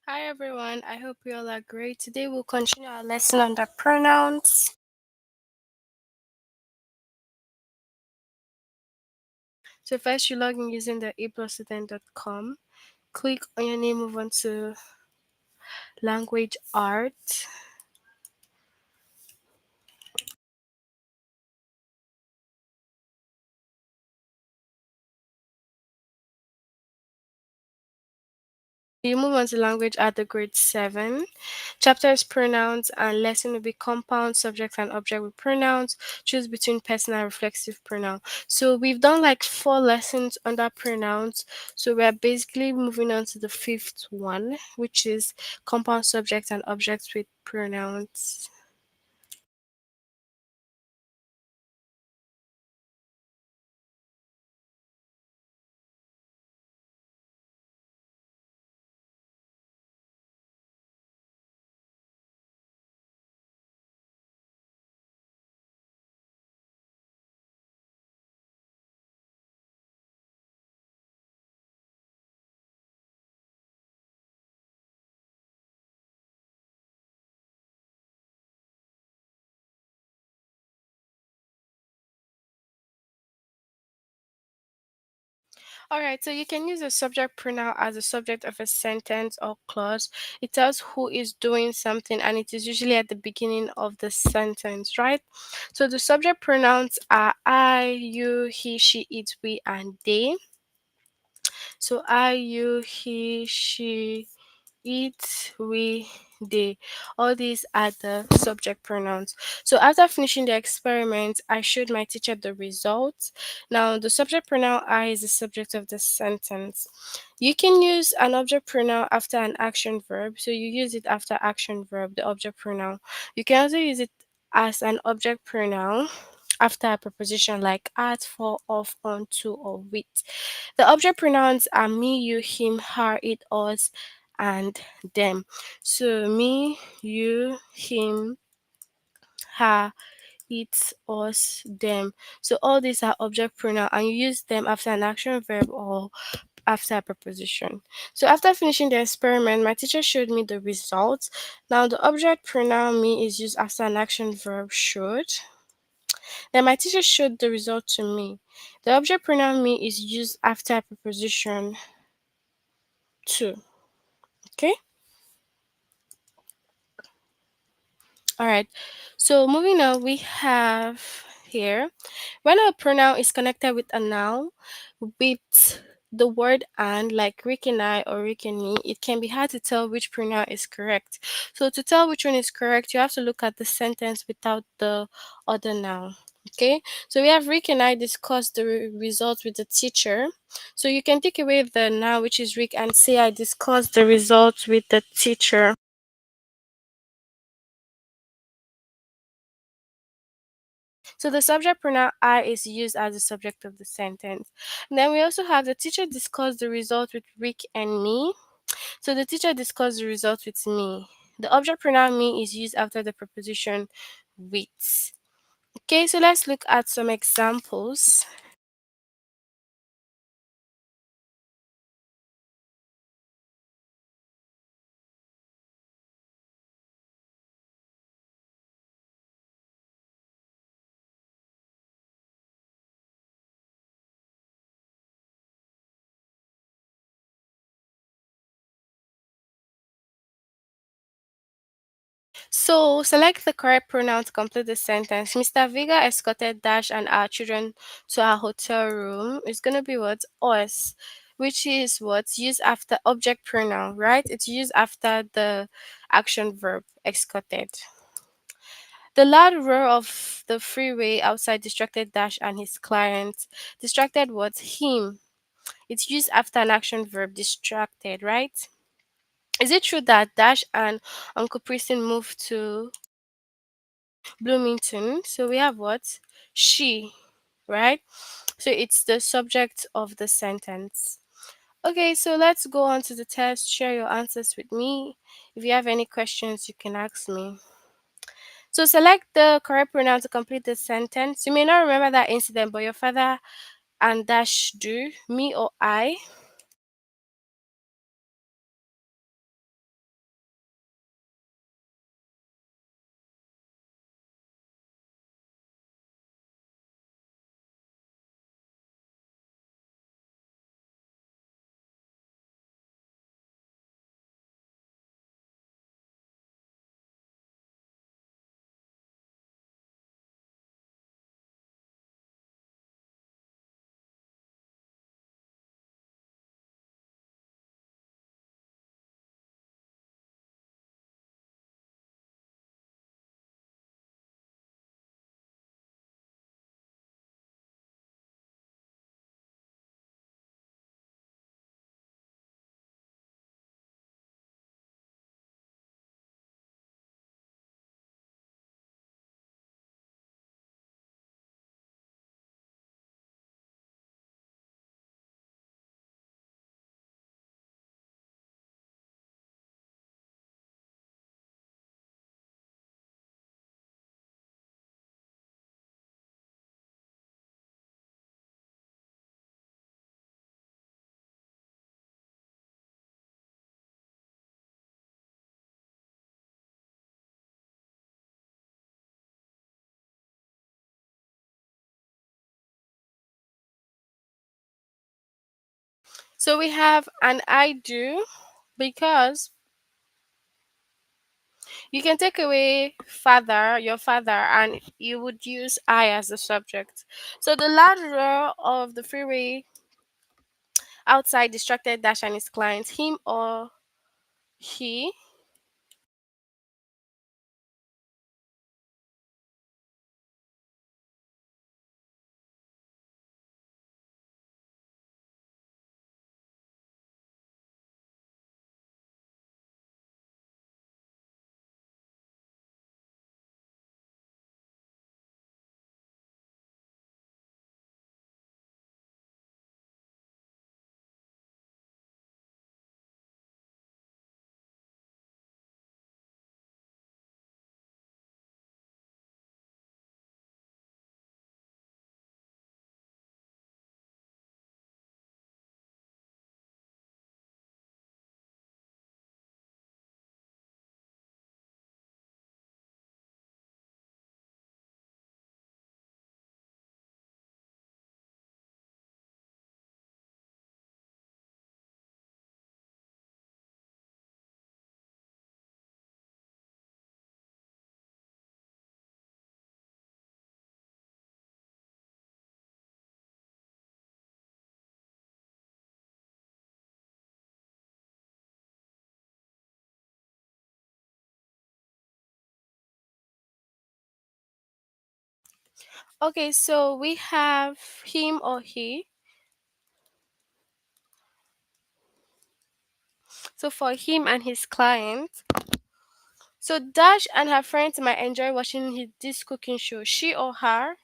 Hi everyone, I hope you all are great. Today we'll continue our lesson on the pronouns. So first you log in using the aplusstudent.com. Click on your name, move on to language art. You move on to language at the grade 7. Chapter is pronouns and lesson will be compound, subject and object with pronouns. Choose between personal and reflexive pronoun. So we've done like 4 lessons under pronouns. So we're basically moving on to the fifth one, which is compound subject and objects with pronouns. All right, so you can use a subject pronoun as a subject of a sentence or clause. It tells who is doing something and it is usually at the beginning of the sentence, right? So the subject pronouns are I, you, he, she, it, we, and they. So I, you, he, she, it, we, they. All these are the subject pronouns. So after finishing the experiment, I showed my teacher the results. Now the subject pronoun I is the subject of the sentence. You can use an object pronoun after an action verb. So you use it after action verb, the object pronoun. You can also use it as an object pronoun after a preposition like at, for, of, on, to, or with. The object pronouns are me, you, him, her, it, us, and them. So me, you, him, her, it, us, them. So all these are object pronoun and you use them after an action verb or after a preposition. So after finishing the experiment, my teacher showed me the results. Now the object pronoun me is used after an action verb should. Then my teacher showed the result to me. The object pronoun me is used after a preposition to. Okay. All right. So moving on, we have here when a pronoun is connected with a noun with the word and like Rick and I or Rick and me, it can be hard to tell which pronoun is correct. So to tell which one is correct, you have to look at the sentence without the other noun. Okay, so we have Rick and I discussed the results with the teacher. So you can take away the noun which is Rick and say I discussed the results with the teacher. So the subject pronoun I is used as the subject of the sentence. And then we also have the teacher discussed the result with Rick and me. So the teacher discussed the result with me. The object pronoun me is used after the preposition with. Okay, so let's look at some examples. So select the correct pronoun to complete the sentence. Mr. Vega escorted Dash and our children to our hotel room. It's gonna be what? Us. Which is what's used after object pronoun, right? It's used after the action verb escorted. The loud roar of the freeway outside distracted Dash and his client. Distracted what? Him. It's used after an action verb distracted, right? Is it true that Dash and Uncle Preston moved to Bloomington? So we have what? She, right? So it's the subject of the sentence. Okay, so let's go on to the test. Share your answers with me. If you have any questions, you can ask me. So select the correct pronoun to complete the sentence. You may not remember that incident, but your father and Dash do. Me or I. So we have an I do, because you can take away father, your father, and you would use I as the subject. So the ladder of the freeway outside distracted Dash and his clients, him or he. Okay, so we have him or he. So for him and his client. So Dash and her friends might enjoy watching this cooking show. She or her.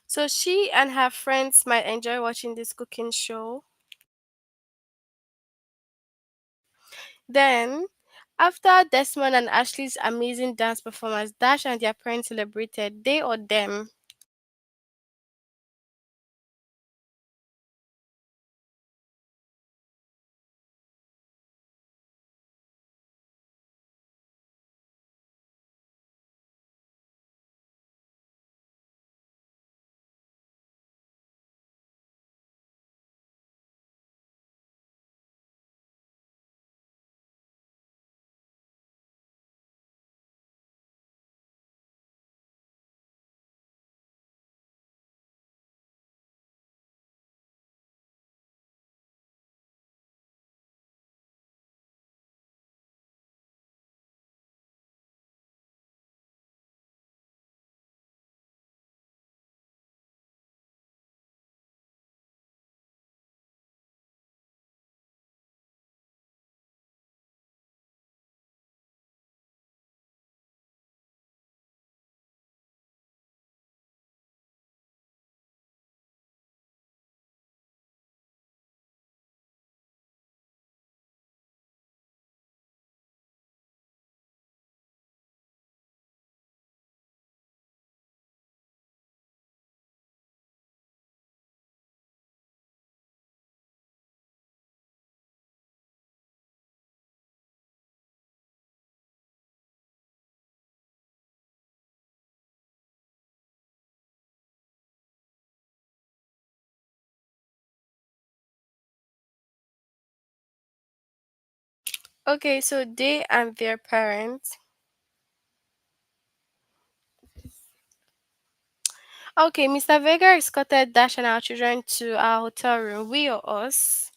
So she and her friends might enjoy watching this cooking show. Then, after Desmond and Ashley's amazing dance performance, Dash and their parents celebrated. They or them. Okay, so they and their parents. Okay, Mr. Vega escorted Dash and our children to our hotel room. We or us?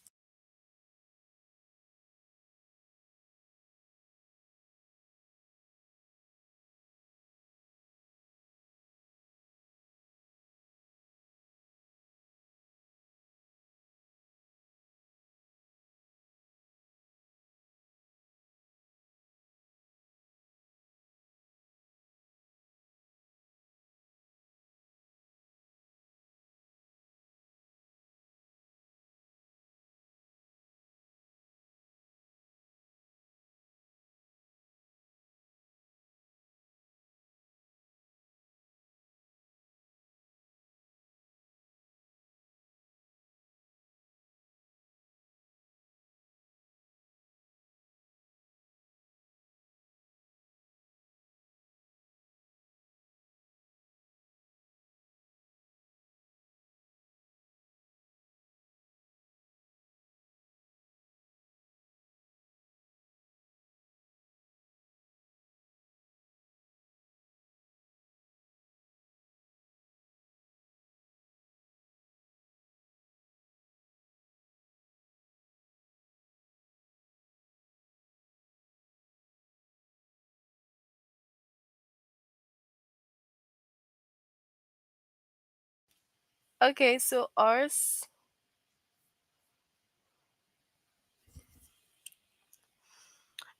Okay, so ours.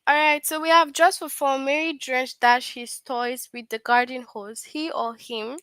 Alright, so we have just for fun, Mary drenched Dash his toys with the garden hose. He or him?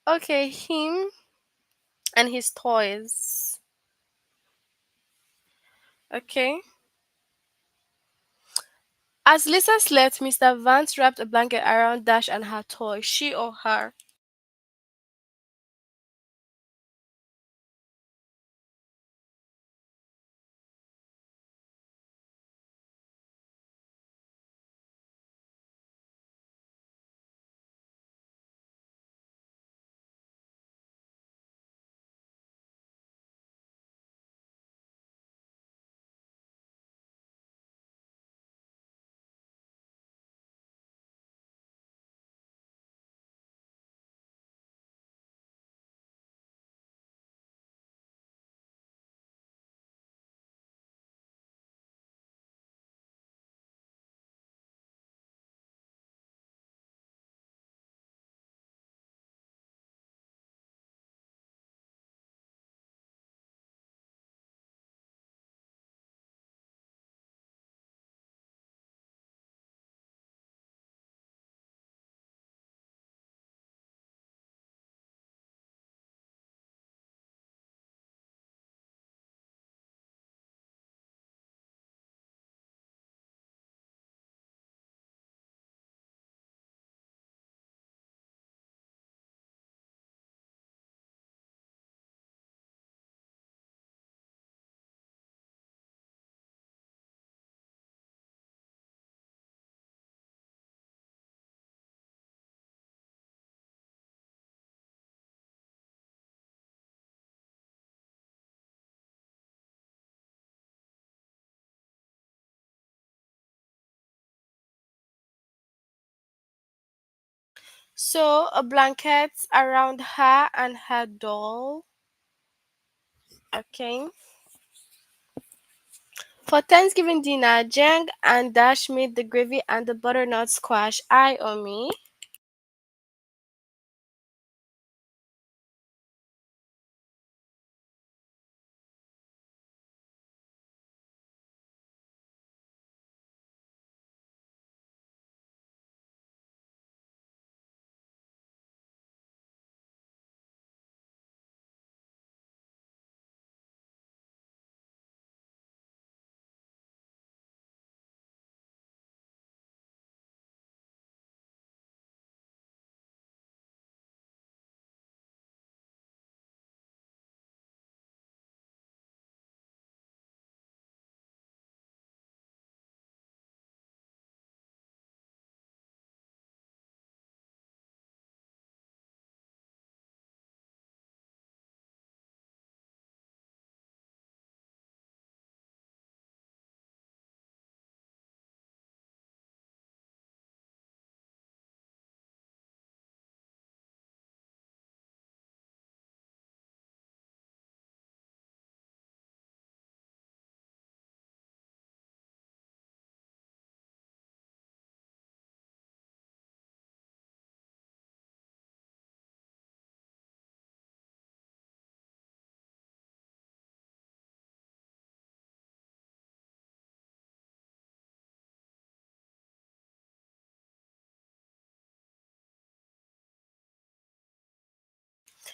Okay, him and his toys. Okay. As Lisa slept, Mr. Vance wrapped a blanket around Dash and her toy. She or her? So a blanket around her and her doll. Okay. For Thanksgiving dinner, Jang and Dash made the gravy and the butternut squash. I or me.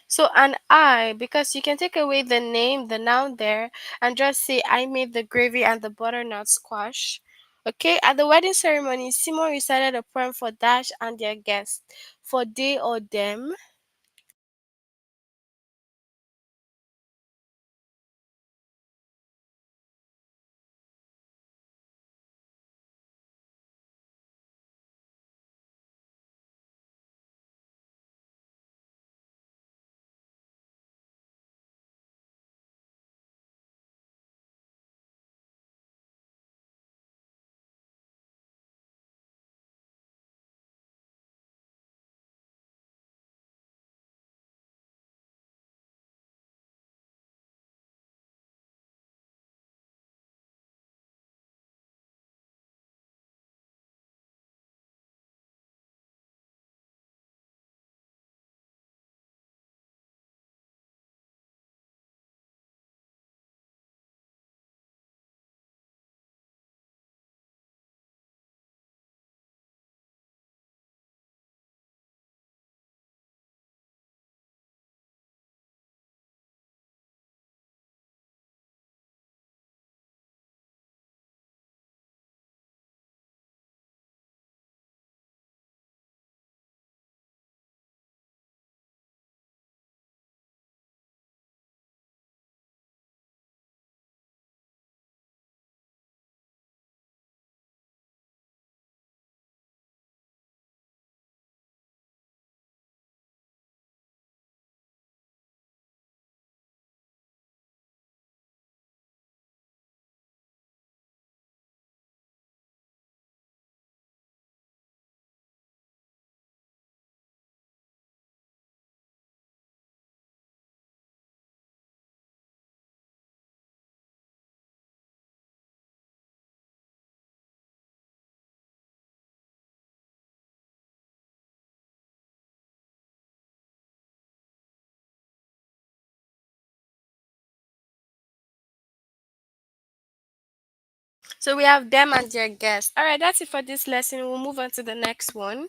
So an I, because you can take away the name, the noun there, and just say I made the gravy and the butternut squash. Okay, at the wedding ceremony, Simon recited a poem for Dash and their guests. For they or them. So we have them and their guests. All right, that's it for this lesson. We'll move on to the next one.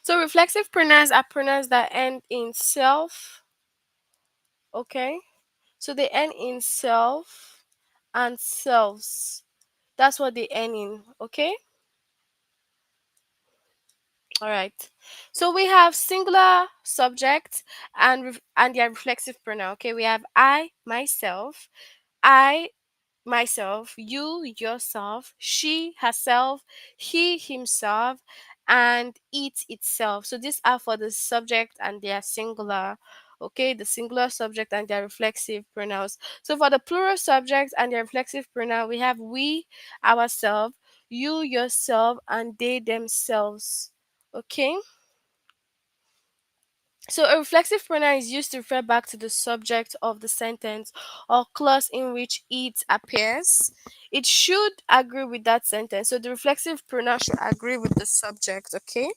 So reflexive pronouns are pronouns that end in self. Okay. So they end in self and selves. That's what they end in. Okay. All right. So we have singular subject and their reflexive pronoun. Okay. We have I, myself, I, myself, you yourself, she herself, he himself, and it itself. So these are for the subject and their singular. Okay, the singular subject and their reflexive pronouns. So for the plural subject and their reflexive pronoun, we have we, ourselves, you, yourself, and they themselves. Okay. So a reflexive pronoun is used to refer back to the subject of the sentence or clause in which it appears. It should agree with that sentence. So the reflexive pronoun should agree with the subject, okay?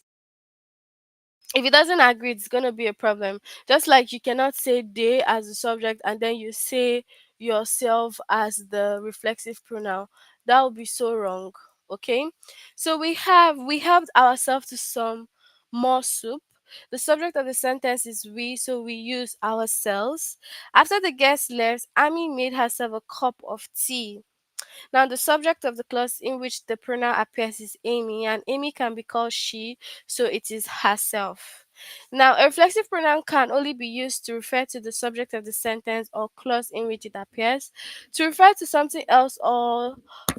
If it doesn't agree, it's going to be a problem. Just like you cannot say they as the subject and then you say yourself as the reflexive pronoun. That would be so wrong. Okay. So we helped ourselves to some more soup. The subject of the sentence is we, so we use ourselves. After the guest left, Amy made herself a cup of tea. Now, the subject of the clause in which the pronoun appears is Amy, and Amy can be called she, so it is herself. Now, a reflexive pronoun can only be used to refer to the subject of the sentence or clause in which it appears. To refer to something else or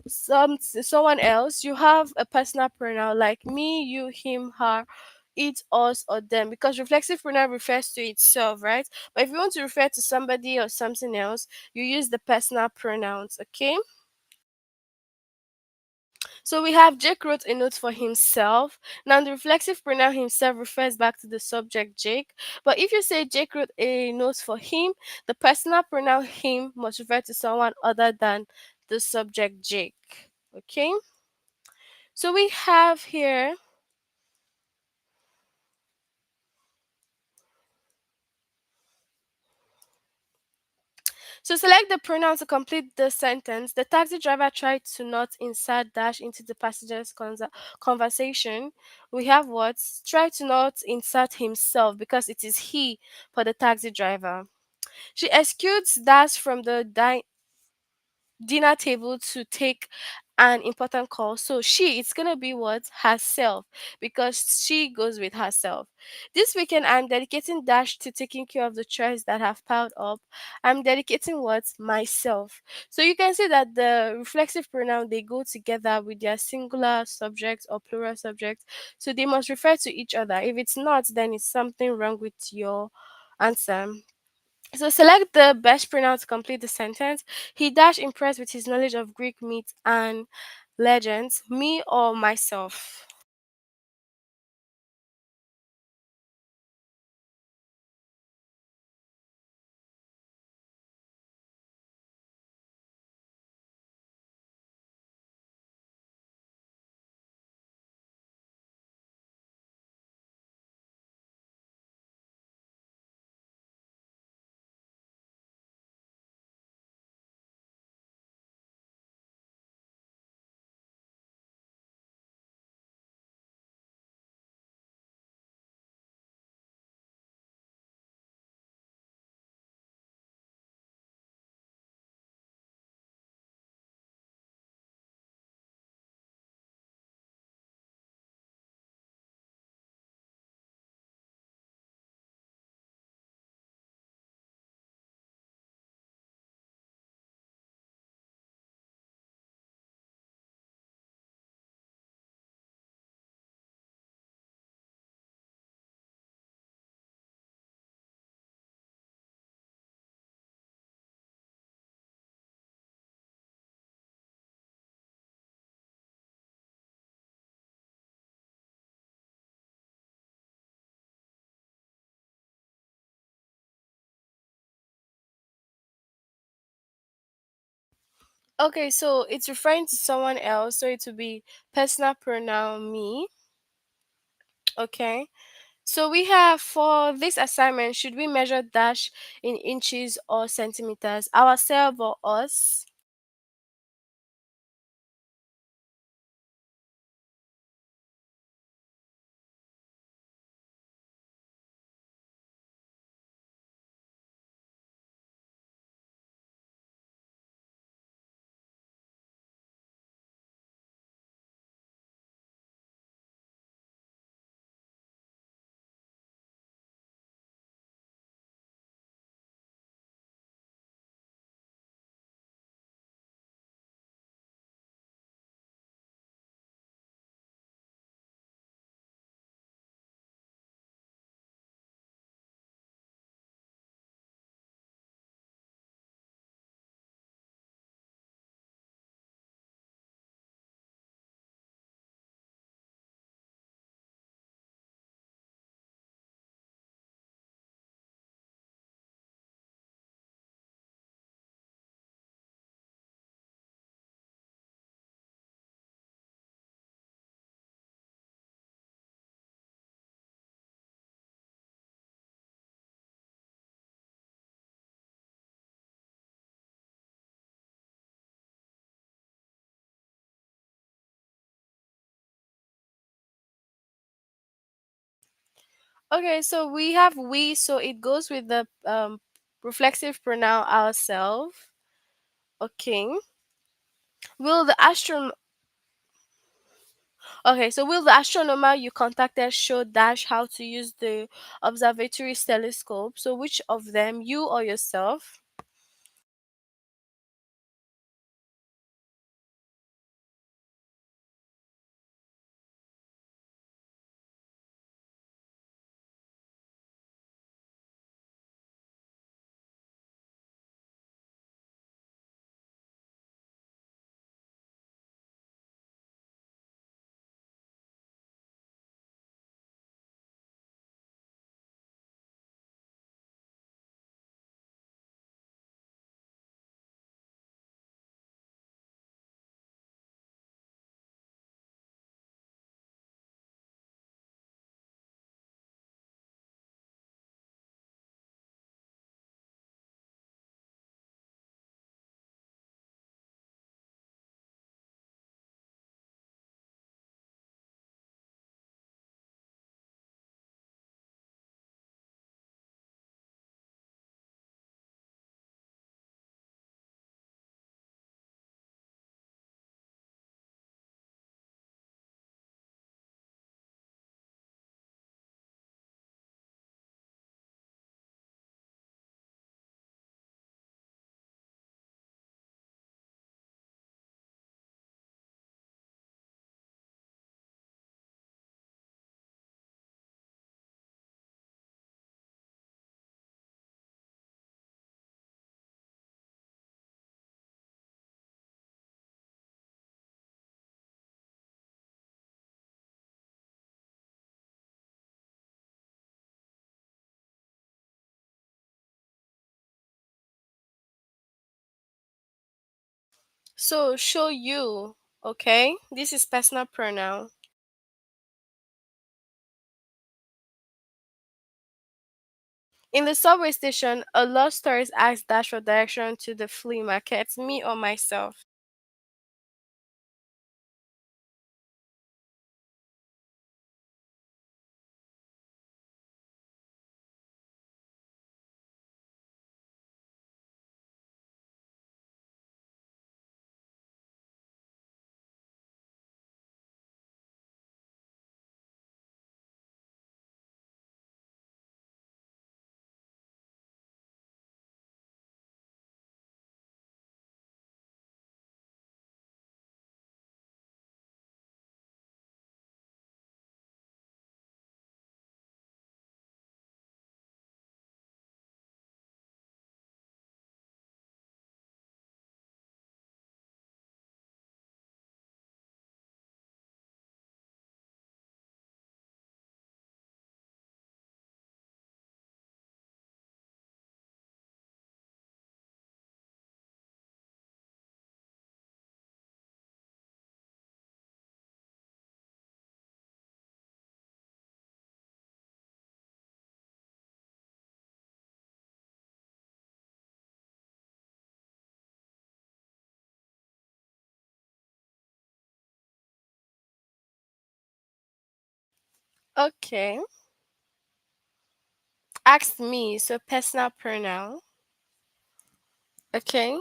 someone else, you have a personal pronoun like me, you, him, her, it, us, or them, because reflexive pronoun refers to itself, right? But if you want to refer to somebody or something else, you use the personal pronouns, okay? So we have Jake wrote a note for himself. Now the reflexive pronoun himself refers back to the subject Jake. But if you say Jake wrote a note for him, the personal pronoun him must refer to someone other than the subject Jake. Okay? So we have here. So select the pronoun to complete the sentence. The taxi driver tried to not insert dash into the passenger's conversation. We have what? Try to not insert himself because it is he for the taxi driver. She escorts dash from the dinner table to take an important call. So she, it's gonna be what? Herself, because she goes with herself. This weekend I'm dedicating Dash to taking care of the chores that have piled up. I'm dedicating what? Myself. So you can see that the reflexive pronoun they go together with their singular subject or plural subject. So they must refer to each other. If it's not, then it's something wrong with your answer. So select the best pronoun to complete the sentence. He dash impressed with his knowledge of Greek myths and legends, me or myself. Okay, so it's referring to someone else, so it will be personal pronoun me. Okay. So we have for this assignment, should we measure dash in inches or centimeters? Ourselves or us? Okay, so we have we, so it goes with the reflexive pronoun ourselves. Okay. Will the astron Okay, so will the astronomer you contacted show Dash how to use the observatory's telescope? So which of them, you or yourself? So show you, okay? This is personal pronoun. In the subway station, a lost tourist asks Dash for direction to the flea market, me or myself. Okay. Ask me, so personal pronoun. Okay.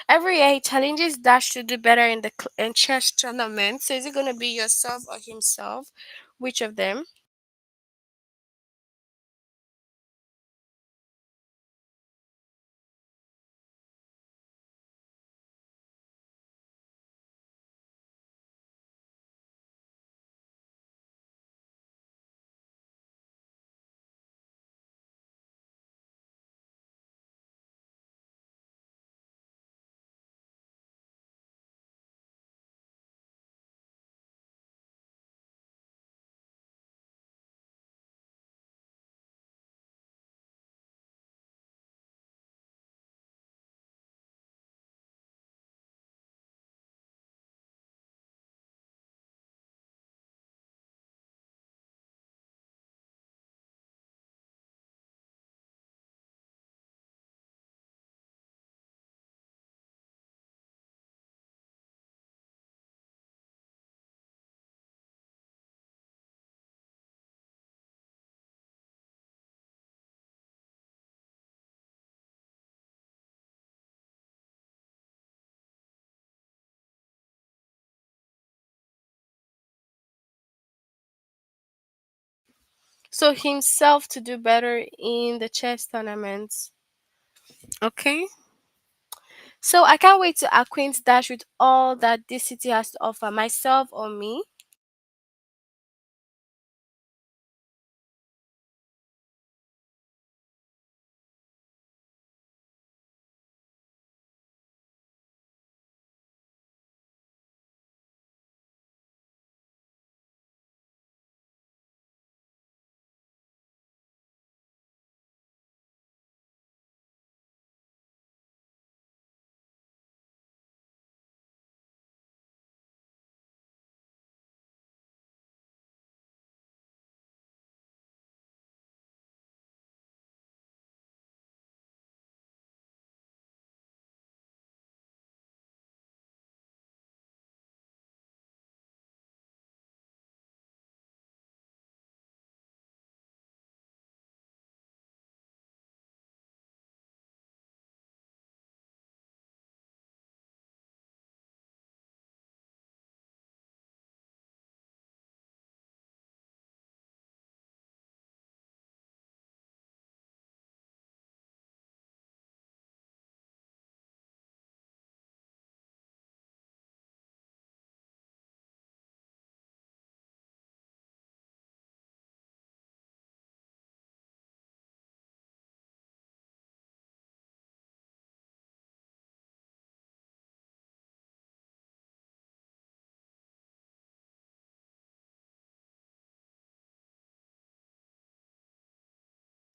Every year he challenges Dash to do better in the in chess tournament. So is it gonna be yourself or himself? Which of them? So himself to do better in the chess tournaments. Okay. So I can't wait to acquaint Dash with all that this city has to offer, myself or me.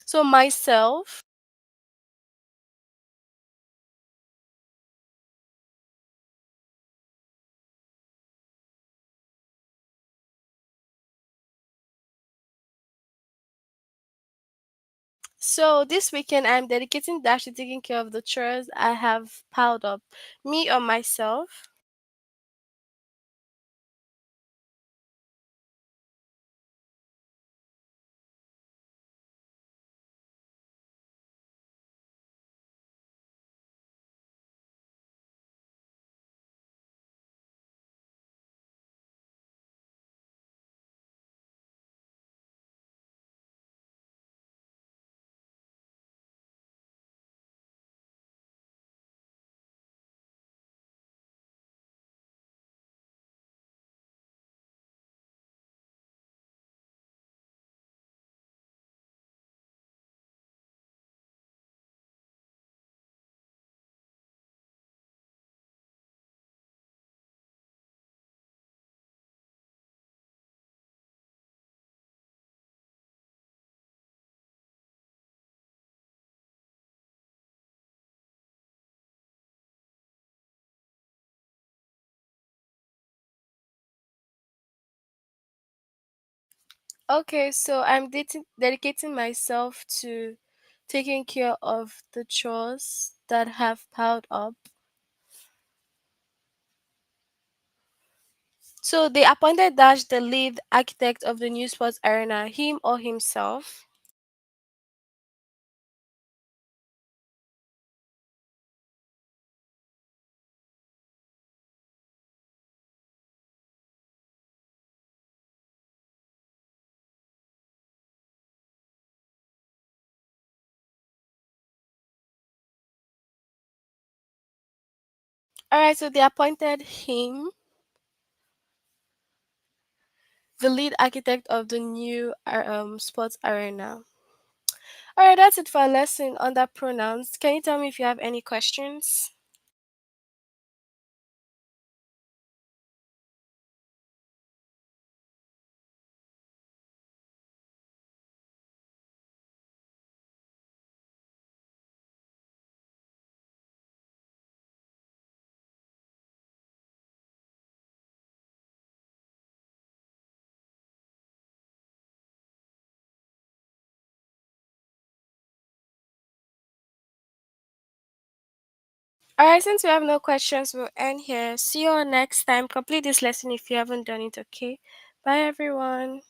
So myself. So this weekend I'm dedicating Dash to taking care of the chores I have piled up. Me or myself. Okay, so I'm dedicating myself to taking care of the chores that have piled up. So they appointed Dash the lead architect of the new sports arena, him or himself. Alright, so they appointed him the lead architect of the new sports arena. Alright, that's it for our lesson under pronouns. Can you tell me if you have any questions? Alright, since we have no questions, we'll end here. See you all next time. Complete this lesson if you haven't done it, okay? Bye, everyone.